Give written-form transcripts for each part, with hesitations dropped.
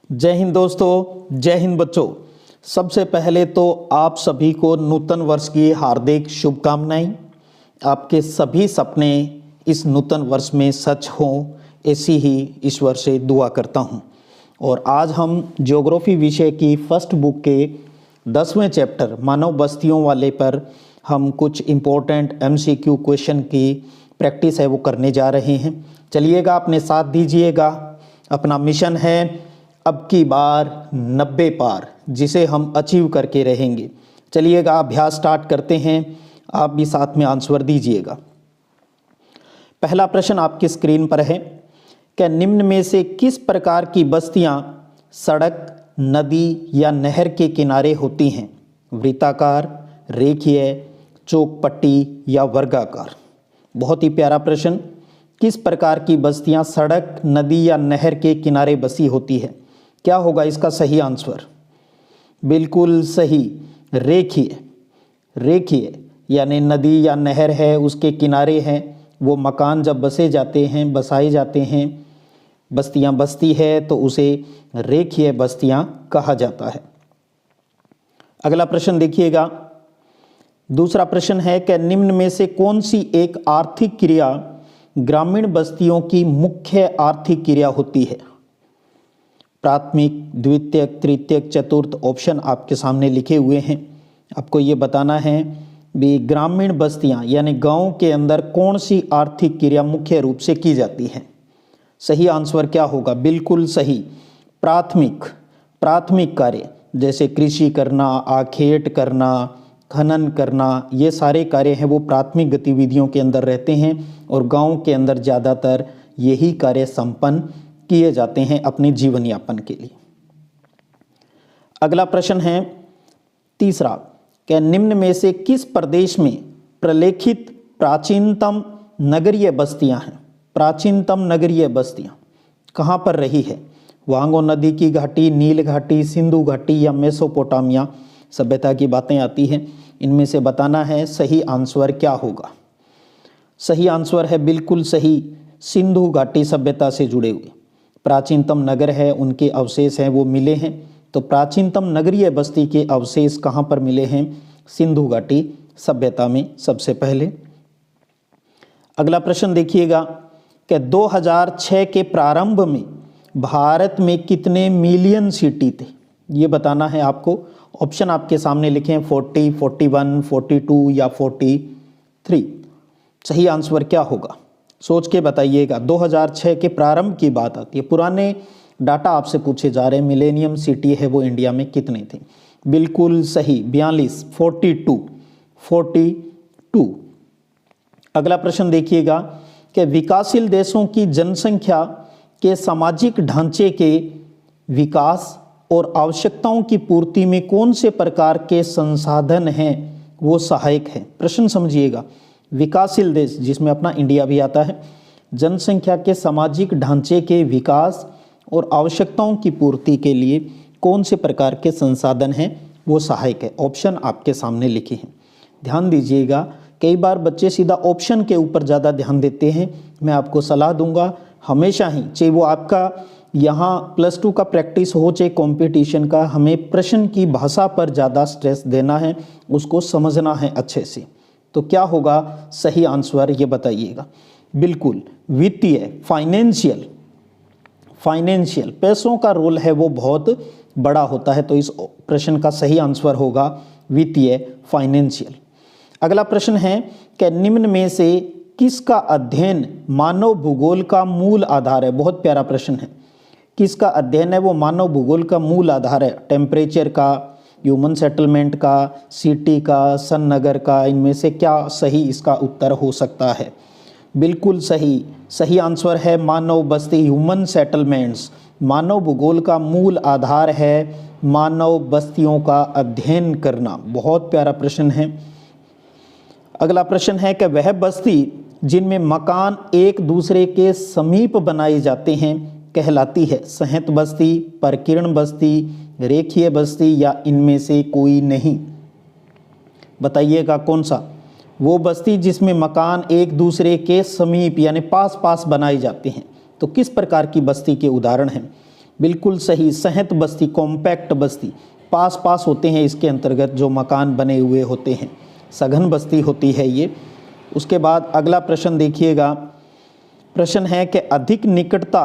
जय हिंद दोस्तों, जय हिंद बच्चों। सबसे पहले तो आप सभी को नूतन वर्ष की हार्दिक शुभकामनाएं। आपके सभी सपने इस नूतन वर्ष में सच हों, ऐसी ही ईश्वर से दुआ करता हूं। और आज हम ज्योग्राफी विषय की फर्स्ट बुक के 10वें चैप्टर मानव बस्तियों वाले पर हम कुछ इम्पोर्टेंट MCQ क्वेश्चन की प्रैक्टिस है वो करने जा रहे हैं। चलिएगा, अपने साथ दीजिएगा। अपना मिशन है अब की बार 90 पार, जिसे हम अचीव करके रहेंगे। चलिएगा, अभ्यास स्टार्ट करते हैं। आप भी साथ में आंसर दीजिएगा। पहला प्रश्न आपकी स्क्रीन पर है कि निम्न में से किस प्रकार की बस्तियां सड़क, नदी या नहर के किनारे होती हैं? वृत्ताकार, रेखीय, चौकपट्टी या वर्गाकार? बहुत ही प्यारा प्रश्न। किस प्रकार की बस्तियां सड़क, नदी या नहर के किनारे बसी होती है? क्या होगा इसका सही आंसर? बिल्कुल सही, रेखीय। रेखीय यानी नदी या नहर है, उसके किनारे हैं वो मकान जब बसाए जाते हैं, बस्तियां बसती है तो उसे रेखीय बस्तियां कहा जाता है। अगला प्रश्न देखिएगा। दूसरा प्रश्न है कि निम्न में से कौन सी एक आर्थिक क्रिया ग्रामीण बस्तियों की मुख्य आर्थिक क्रिया होती है? प्राथमिक, द्वितीयक, तृतीयक, चतुर्थ ऑप्शन आपके सामने लिखे हुए हैं। आपको ये बताना है भी ग्रामीण बस्तियां यानी गांव के अंदर कौन सी आर्थिक क्रिया मुख्य रूप से की जाती है? सही आंसर क्या होगा? बिल्कुल सही, प्राथमिक। प्राथमिक कार्य जैसे कृषि करना, आखेट करना, खनन करना, ये सारे कार्य हैं वो प्राथमिक गतिविधियों के अंदर रहते हैं और गांव के अंदर ज़्यादातर यही कार्य संपन्न किए जाते हैं अपने जीवन यापन के लिए। अगला प्रश्न है तीसरा कि निम्न में से किस प्रदेश में प्रलेखित प्राचीनतम नगरीय बस्तियां हैं? प्राचीनतम नगरीय बस्तियां कहां पर रही है? वांगो नदी की घाटी, नील घाटी, सिंधु घाटी या मेसोपोटामिया सभ्यता की बातें आती हैं। इनमें से बताना है सही आंसर क्या होगा। सही आंसर है बिल्कुल सही, सिंधु घाटी सभ्यता से जुड़े हुए प्राचीनतम नगर है, उनके अवशेष हैं वो मिले हैं। तो प्राचीनतम नगरीय बस्ती के अवशेष कहाँ पर मिले हैं? सिंधु घाटी सभ्यता में सबसे पहले। अगला प्रश्न देखिएगा कि 2006 के प्रारंभ में भारत में कितने मिलियन सिटी थे? ये बताना है आपको। ऑप्शन आपके सामने लिखे हैं 40, 41, 42 या 43। सही आंसर क्या होगा? सोच के बताइएगा। 2006 के प्रारंभ की बात आती है, पुराने डाटा आपसे पूछे जा रहे हैं। मिलेनियम सिटी है वो इंडिया में कितने थे? बिल्कुल सही, 42, 42। अगला प्रश्न देखिएगा कि विकासशील देशों की जनसंख्या के सामाजिक ढांचे के विकास और आवश्यकताओं की पूर्ति में कौन से प्रकार के संसाधन हैं वो सहायक है? प्रश्न समझिएगा। विकासशील देश जिसमें अपना इंडिया भी आता है, जनसंख्या के सामाजिक ढांचे के विकास और आवश्यकताओं की पूर्ति के लिए कौन से प्रकार के संसाधन हैं वो सहायक है? ऑप्शन आपके सामने लिखे हैं, ध्यान दीजिएगा। कई बार बच्चे सीधा ऑप्शन के ऊपर ज़्यादा ध्यान देते हैं। मैं आपको सलाह दूंगा हमेशा ही, चाहे वो आपका यहाँ +2 का प्रैक्टिस हो चाहे कंपटीशन का, हमें प्रश्न की भाषा पर ज़्यादा स्ट्रेस देना है, उसको समझना है अच्छे से। तो क्या होगा सही आंसर ये बताइएगा। बिल्कुल वित्तीय, फाइनेंशियल पैसों का रोल है वो बहुत बड़ा होता है। तो इस प्रश्न का सही आंसर होगा वित्तीय, फाइनेंशियल। अगला प्रश्न है कि निम्न में से किसका अध्ययन मानव भूगोल का मूल आधार है? बहुत प्यारा प्रश्न है। किसका अध्ययन है वो मानव भूगोल का मूल आधार है? टेम्परेचर का, ह्यूमन सेटलमेंट का, सिटी का, सन नगर का, इनमें से क्या सही इसका उत्तर हो सकता है? बिल्कुल सही, सही आंसर है मानव बस्ती, ह्यूमन सेटलमेंट्स। मानव भूगोल का मूल आधार है मानव बस्तियों का अध्ययन करना। बहुत प्यारा प्रश्न है। अगला प्रश्न है कि वह बस्ती जिनमें मकान एक दूसरे के समीप बनाए जाते हैं कहलाती है? संहत बस्ती, परकीर्ण बस्ती, रेखीय बस्ती या इनमें से कोई नहीं? बताइएगा कौन सा? वो बस्ती जिसमें मकान एक दूसरे के समीप यानी पास पास बनाए जाते हैं। तो किस प्रकार की बस्ती के उदाहरण हैं? बिल्कुल सही, सहत बस्ती, कॉम्पैक्ट बस्ती, पास पास होते हैं इसके अंतर्गत जो मकान बने हुए होते हैं, सघन बस्ती होती है ये। उसके बाद अगला प्रश्न देखिएगा, प्रश्न है कि अधिक निकटता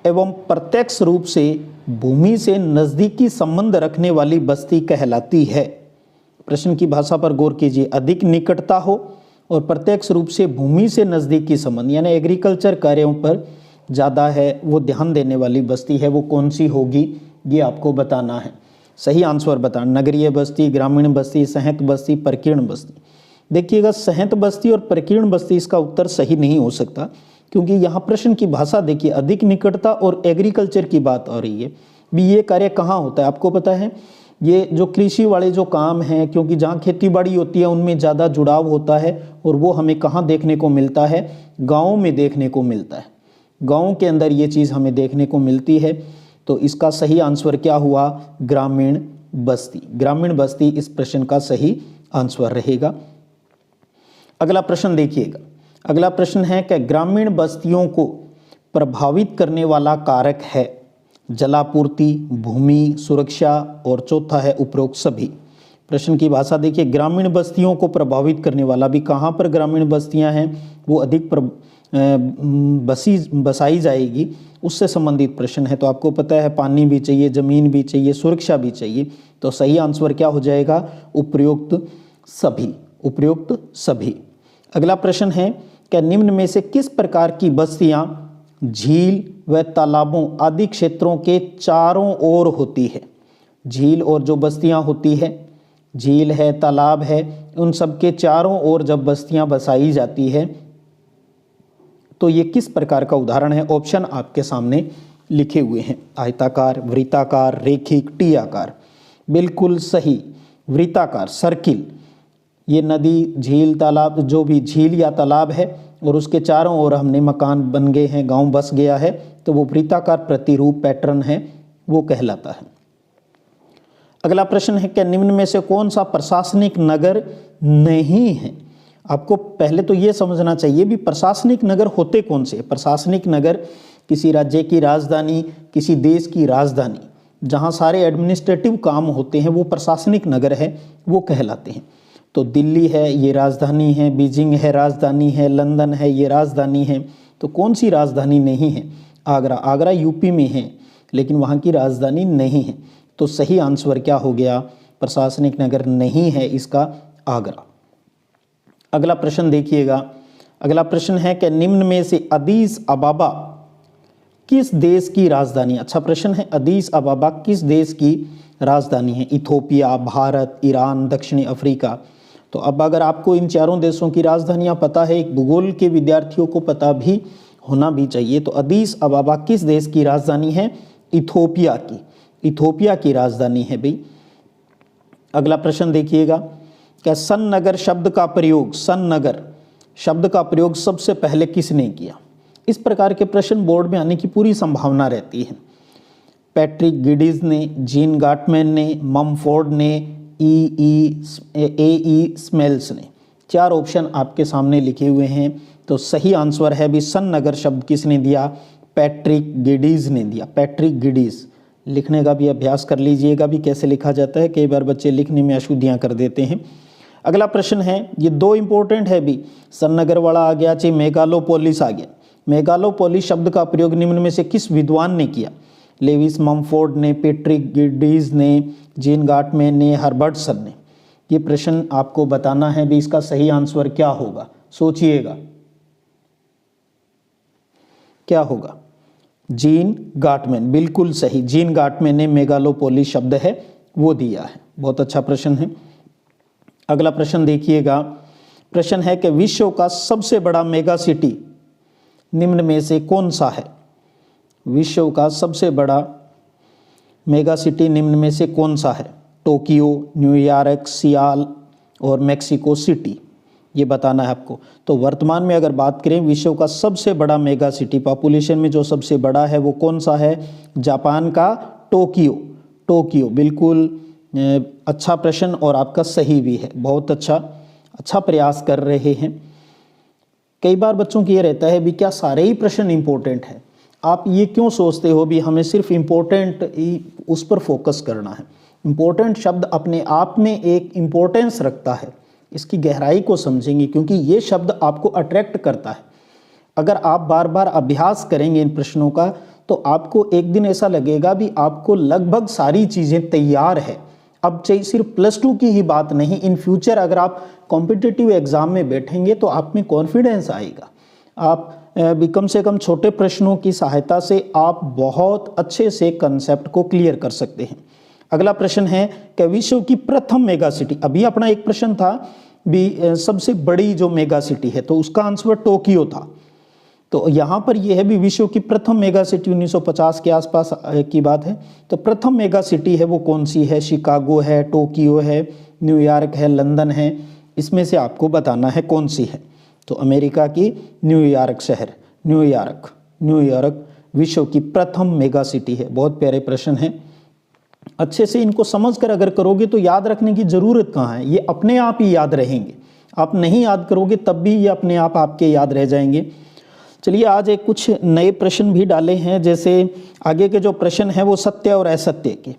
एवं प्रत्यक्ष रूप से भूमि से नज़दीकी संबंध रखने वाली बस्ती कहलाती है। प्रश्न की भाषा पर गौर कीजिए, अधिक निकटता हो और प्रत्यक्ष रूप से भूमि से नज़दीकी संबंध, यानी एग्रीकल्चर कार्यों पर ज़्यादा है वो ध्यान देने वाली बस्ती है, वो कौन सी होगी ये आपको बताना है। सही आंसर बताना, नगरीय बस्ती, ग्रामीण बस्ती, सहत बस्ती, प्रकीर्ण बस्ती। देखिएगा, सहत बस्ती और प्रकीर्ण बस्ती इसका उत्तर सही नहीं हो सकता, क्योंकि यहाँ प्रश्न की भाषा देखिए, अधिक निकटता और एग्रीकल्चर की बात आ रही है। भी ये कार्य कहाँ होता है आपको पता है? ये जो कृषि वाले जो काम हैं, क्योंकि जहाँ खेती बाड़ी होती है उनमें ज़्यादा जुड़ाव होता है, और वो हमें कहाँ देखने को मिलता है? गाँव में देखने को मिलता है। गाँव के अंदर ये चीज़ हमें देखने को मिलती है। तो इसका सही आंसर क्या हुआ? ग्रामीण बस्ती। ग्रामीण बस्ती इस प्रश्न का सही आंसर रहेगा। अगला प्रश्न देखिएगा, अगला प्रश्न है कि ग्रामीण बस्तियों को प्रभावित करने वाला कारक है जलापूर्ति, भूमि, सुरक्षा, और चौथा है उपरोक्त सभी। प्रश्न की भाषा देखिए, ग्रामीण बस्तियों को प्रभावित करने वाला, भी कहाँ पर ग्रामीण बस्तियां हैं वो अधिक बसाई जाएगी, उससे संबंधित प्रश्न है। तो आपको पता है पानी भी चाहिए, जमीन भी चाहिए, सुरक्षा भी चाहिए। तो सही आंसर क्या हो जाएगा? उपयुक्त सभी, उपयुक्त सभी। अगला प्रश्न है कि निम्न में से किस प्रकार की बस्तियां झील व तालाबों आदि क्षेत्रों के चारों ओर होती है? झील और जो बस्तियां होती है, झील है, तालाब है, उन सब के चारों ओर जब बस्तियां बसाई जाती है तो ये किस प्रकार का उदाहरण है? ऑप्शन आपके सामने लिखे हुए हैं, आयताकार, वृत्ताकार, रेखिक, टी आकार। बिल्कुल सही, वृत्ताकार, सर्किल। ये नदी, झील, तालाब, जो भी झील या तालाब है और उसके चारों ओर हमने मकान बन गए हैं, गांव बस गया है, तो वो वृत्ताकार प्रतिरूप पैटर्न है, वो कहलाता है। अगला प्रश्न है कि निम्न में से कौन सा प्रशासनिक नगर नहीं है? आपको पहले तो ये समझना चाहिए भी प्रशासनिक नगर होते कौन से। प्रशासनिक नगर किसी राज्य की राजधानी, किसी देश की राजधानी, जहाँ सारे एडमिनिस्ट्रेटिव काम होते हैं वो प्रशासनिक नगर है, वो कहलाते हैं। तो दिल्ली है ये राजधानी है, बीजिंग है राजधानी है, लंदन है ये राजधानी है। तो कौन सी राजधानी नहीं है? आगरा। आगरा यूपी में है लेकिन वहाँ की राजधानी नहीं है। तो सही आंसर क्या हो गया? प्रशासनिक नगर नहीं है इसका आगरा। अगला प्रश्न देखिएगा, अगला प्रश्न है कि निम्न में से अदीस अबाबा किस देश की राजधानी? अच्छा प्रश्न है, अदीस अबाबा किस देश की राजधानी है? इथोपिया, भारत, ईरान, दक्षिणी अफ्रीका। तो अब अगर आपको इन चारों देशों की राजधानियां पता है, भूगोल के विद्यार्थियों को पता भी होना भी चाहिए। तो अदीस अबाबा किस देश की राजधानी है? इथोपिया की, इथोपिया की राजधानी है भाई। अगला प्रश्न देखिएगा कि सन्नगर शब्द का प्रयोग, सन्नगर शब्द का प्रयोग सबसे पहले किसने किया? इस प्रकार के प्रश्न बोर्ड में आने की पूरी संभावना रहती है। पैट्रिक गिडीज ने, जीन गाटमैन ने, ममफोर्ड ने, ए स्मेल्स ने। चार ऑप्शन आपके सामने लिखे हुए हैं। तो सही आंसर है भी सन्नगर शब्द किसने दिया? पैट्रिक गिडीज ने दिया। पैट्रिक गिडीज। लिखने का भी अभ्यास कर लीजिएगा भी कैसे लिखा जाता है, कई बार बच्चे लिखने में अशुद्धियाँ कर देते हैं। अगला प्रश्न है, ये दो इंपॉर्टेंट है भी, सन्नगर वाला आ गया चाहिए, मेगालोपोलिस आ गया। मेगालोपोलिस शब्द का प्रयोग निम्न में से किस विद्वान ने किया? लेविस ममफोर्ड ने, पैट्रिक गिडीज ने, जीन गाटमैन ने, हर्बर्टसन ने। ये प्रश्न आपको बताना है भी इसका सही आंसर क्या होगा, सोचिएगा क्या होगा? जीन गाटमैन, बिल्कुल सही। जीन गाटमैन ने मेगालोपोलिस शब्द है वो दिया है। बहुत अच्छा प्रश्न है। अगला प्रश्न देखिएगा, प्रश्न है कि विश्व का सबसे बड़ा मेगा सिटी निम्न में से कौन सा है? विश्व का सबसे बड़ा मेगा सिटी निम्न में से कौन सा है? टोक्यो, न्यूयॉर्क, सियाल और मेक्सिको सिटी, ये बताना है आपको। तो वर्तमान में अगर बात करें विश्व का सबसे बड़ा मेगा सिटी, पॉपुलेशन में जो सबसे बड़ा है वो कौन सा है? जापान का टोक्यो। टोक्यो, बिल्कुल अच्छा प्रश्न और आपका सही भी है। बहुत अच्छा प्रयास कर रहे हैं। कई बार बच्चों की ये रहता है भी क्या सारे ही प्रश्न इंपॉर्टेंट है? आप ये क्यों सोचते हो भी हमें सिर्फ इम्पोर्टेंट उस पर फोकस करना है? इम्पोर्टेंट शब्द अपने आप में एक इम्पोर्टेंस रखता है, इसकी गहराई को समझेंगे क्योंकि ये शब्द आपको अट्रैक्ट करता है। अगर आप बार बार अभ्यास करेंगे इन प्रश्नों का तो आपको एक दिन ऐसा लगेगा भी आपको लगभग सारी चीज़ें तैयार है। अब चाहिए सिर्फ +2 की ही बात नहीं, इन फ्यूचर अगर आप कॉम्पिटिटिव एग्जाम में बैठेंगे तो आप में कॉन्फिडेंस आएगा। आप भी कम से कम छोटे प्रश्नों की सहायता से आप बहुत अच्छे से कंसेप्ट को क्लियर कर सकते हैं। अगला प्रश्न है कि विश्व की प्रथम मेगा सिटी, अभी अपना एक प्रश्न था भी सबसे बड़ी जो मेगा सिटी है तो उसका आंसर टोक्यो था। तो यहाँ पर यह है भी विश्व की प्रथम मेगा सिटी 1950 के आसपास की बात है। तो प्रथम मेगा सिटी है वो कौन सी है? शिकागो है, टोक्यो है, न्यूयॉर्क है, लंदन है, इसमें से आपको बताना है कौन सी है। तो अमेरिका की न्यूयॉर्क शहर, न्यूयॉर्क विश्व की प्रथम मेगा सिटी है। बहुत प्यारे प्रश्न है, अच्छे से इनको समझकर अगर करोगे तो याद रखने की ज़रूरत कहाँ है, ये अपने आप ही याद रहेंगे। आप नहीं याद करोगे तब भी ये अपने आप आपके याद रह जाएंगे। चलिए आज एक कुछ नए प्रश्न भी डाले हैं, जैसे आगे के जो प्रश्न हैं वो सत्य और असत्य के,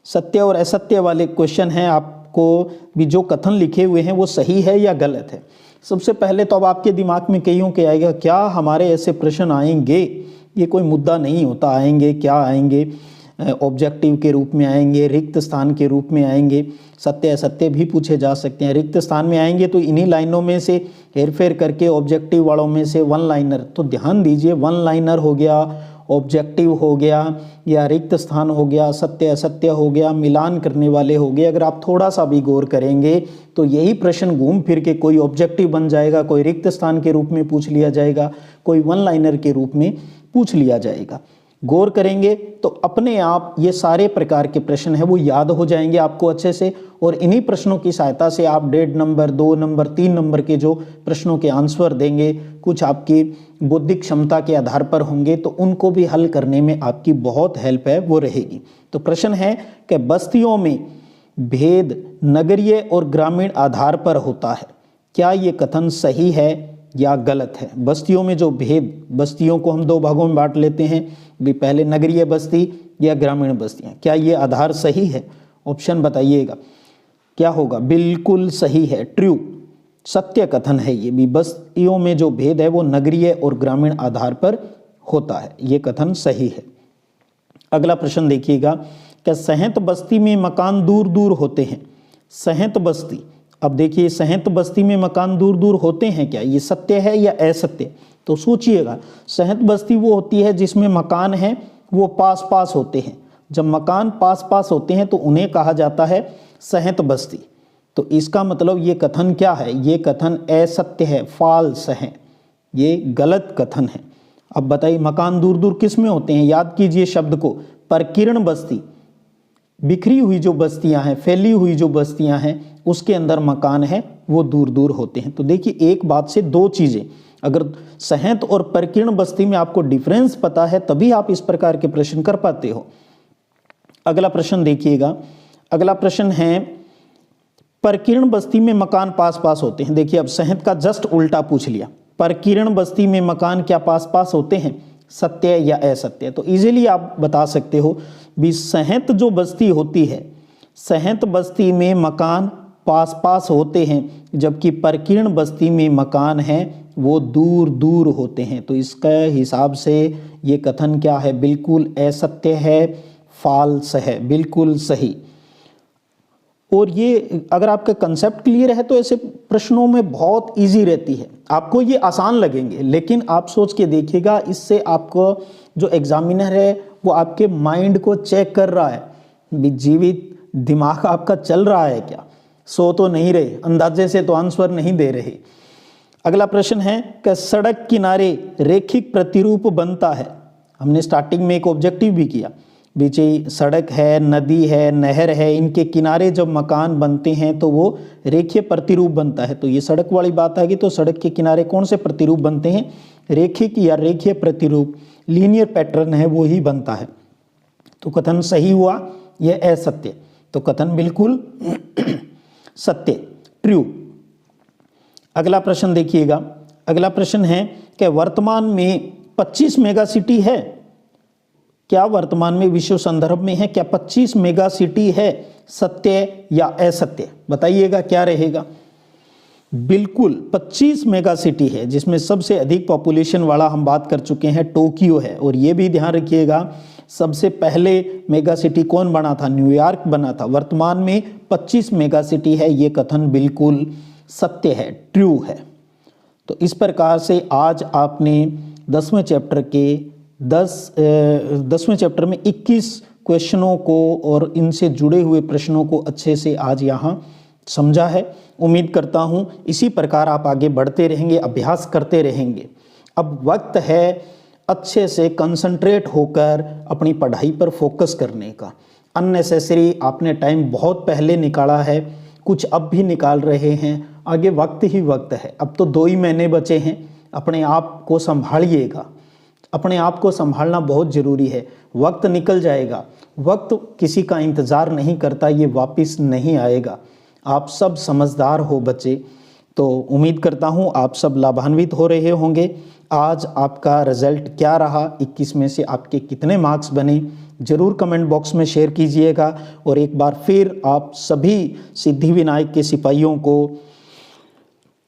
सत्य और असत्य वाले क्वेश्चन हैं। आपको भी जो कथन लिखे हुए हैं वो सही है या गलत है। सबसे पहले तो अब आपके दिमाग में कईयों के आएगा क्या हमारे ऐसे प्रश्न आएंगे, ये कोई मुद्दा नहीं होता, आएंगे क्या आएंगे, ऑब्जेक्टिव के रूप में आएंगे, रिक्त स्थान के रूप में आएंगे, सत्य असत्य भी पूछे जा सकते हैं। रिक्त स्थान में आएंगे तो इन्हीं लाइनों में से हेरफेर करके ऑब्जेक्टिव वालों में से वन लाइनर, तो ध्यान दीजिए वन लाइनर हो गया, ऑब्जेक्टिव हो गया या रिक्त स्थान हो गया, सत्य असत्य हो गया, मिलान करने वाले हो गए। अगर आप थोड़ा सा भी गौर करेंगे तो यही प्रश्न घूम फिर के कोई ऑब्जेक्टिव बन जाएगा, कोई रिक्त स्थान के रूप में पूछ लिया जाएगा, कोई वन लाइनर के रूप में पूछ लिया जाएगा। गौर करेंगे तो अपने आप ये सारे प्रकार के प्रश्न हैं वो याद हो जाएंगे आपको अच्छे से, और इन्हीं प्रश्नों की सहायता से आप 1.5 नंबर, 2 नंबर, 3 नंबर के जो प्रश्नों के आंसर देंगे, कुछ आपकी बौद्धिक क्षमता के आधार पर होंगे तो उनको भी हल करने में आपकी बहुत हेल्प है वो रहेगी। तो प्रश्न है कि बस्तियों में भेद नगरीय और ग्रामीण आधार पर होता है, क्या ये कथन सही है या गलत है? बस्तियों में जो भेद, बस्तियों को हम 2 भागों में बांट लेते हैं भी, पहले नगरीय बस्ती या ग्रामीण बस्तियां, क्या ये आधार सही है? ऑप्शन बताइएगा क्या होगा। बिल्कुल सही है, ट्रू, सत्य कथन है ये भी। बस्तियों में जो भेद है वो नगरीय और ग्रामीण आधार पर होता है, ये कथन सही है। अगला प्रश्न देखिएगा, क्या सहंत बस्ती में मकान दूर दूर होते हैं? सहंत बस्ती, अब देखिए सहंत बस्ती में मकान दूर दूर होते हैं, क्या ये सत्य है या असत्य? तो सोचिएगा, सहंत बस्ती वो होती है जिसमें मकान है वो पास पास होते हैं। जब मकान पास पास होते हैं तो उन्हें कहा जाता है सहंत बस्ती। तो इसका मतलब ये कथन क्या है? ये कथन असत्य है, फॉल्स है, ये गलत कथन है। अब बताइए मकान दूर दूर किस में होते हैं? याद कीजिए शब्द को, परकीर्ण बस्ती, बिखरी हुई जो बस्तियां हैं, फैली हुई जो बस्तियां हैं उसके अंदर मकान है वो दूर दूर होते हैं। तो देखिए एक बात से 2 चीजें, अगर सहंत और परकीर्ण बस्ती में आपको डिफरेंस पता है तभी आप इस प्रकार के प्रश्न कर पाते हो। अगला प्रश्न देखिएगा, अगला प्रश्न है परकीर्ण बस्ती में मकान पास पास होते हैं। देखिए अब सहंत का जस्ट उल्टा पूछ लिया, परकीर्ण बस्ती में मकान क्या पास पास होते हैं, सत्य या असत्य? तो इजीली आप बता सकते हो भी सहंत जो बस्ती होती है, सहंत बस्ती में मकान पास पास होते हैं, जबकि परकीर्ण बस्ती में मकान है वो दूर दूर होते हैं। तो इसका हिसाब से ये कथन क्या है? बिल्कुल असत्य है, फॉल्स है, बिल्कुल सही। और ये अगर आपका कंसेप्ट क्लियर है तो ऐसे प्रश्नों में बहुत इजी रहती है, आपको ये आसान लगेंगे, लेकिन आप सोच के देखिएगा इससे आपको जो एग्जामिनर है वो आपके माइंड को चेक कर रहा है, जीवित दिमाग आपका चल रहा है क्या, सो तो नहीं रहे, अंदाजे से तो आंसर नहीं दे रहे। अगला प्रश्न है कि सड़क किनारे रेखिक प्रतिरूप बनता है। हमने स्टार्टिंग में एक ऑब्जेक्टिव भी किया, बीच सड़क है, नदी है, नहर है, इनके किनारे जब मकान बनते हैं तो वो रेखीय प्रतिरूप बनता है। तो ये सड़क वाली बात आ गई, तो सड़क के किनारे कौन से प्रतिरूप बनते हैं? रेखिक या रेखीय प्रतिरूप, लीनियर पैटर्न है वो ही बनता है। तो कथन सही हुआ, यह असत्य। तो कथन बिल्कुल सत्य, ट्रू। अगला प्रश्न देखिएगा, अगला प्रश्न है कि वर्तमान में 25 मेगा सिटी है क्या वर्तमान में विश्व संदर्भ में है? क्या 25 मेगा सिटी है? सत्य या असत्य? बताइएगा क्या रहेगा। बिल्कुल 25 मेगा सिटी है, जिसमें सबसे अधिक पॉपुलेशन वाला हम बात कर चुके हैं टोक्यो है। और ये भी ध्यान रखिएगा, सबसे पहले मेगा सिटी कौन बना था? न्यूयॉर्क बना था। वर्तमान में 25 मेगा सिटी है, ये कथन बिल्कुल सत्य है, ट्रू है। तो इस प्रकार से आज आपने 10वें चैप्टर में 21 क्वेश्चनों को और इनसे जुड़े हुए प्रश्नों को अच्छे से आज यहाँ समझा है। उम्मीद करता हूँ इसी प्रकार आप आगे बढ़ते रहेंगे, अभ्यास करते रहेंगे। अब वक्त है अच्छे से कंसंट्रेट होकर अपनी पढ़ाई पर फोकस करने का। अननेसेसरी आपने टाइम बहुत पहले निकाला है, कुछ अब भी निकाल रहे हैं, आगे वक्त ही वक्त है। अब तो 2 ही महीने बचे हैं, अपने आप को संभालिएगा। अपने आप को संभालना बहुत ज़रूरी है। वक्त निकल जाएगा, वक्त किसी का इंतज़ार नहीं करता, ये वापस नहीं आएगा। आप सब समझदार हो बच्चे, तो उम्मीद करता हूँ आप सब लाभान्वित हो रहे होंगे। आज आपका रिजल्ट क्या रहा, 21 में से आपके कितने मार्क्स बने, ज़रूर कमेंट बॉक्स में शेयर कीजिएगा। और एक बार फिर आप सभी सिद्धिविनायक के सिपाहियों को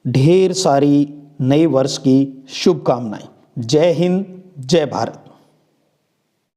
ढेर सारी नए वर्ष की शुभकामनाएं। जय हिंद, जय भारत।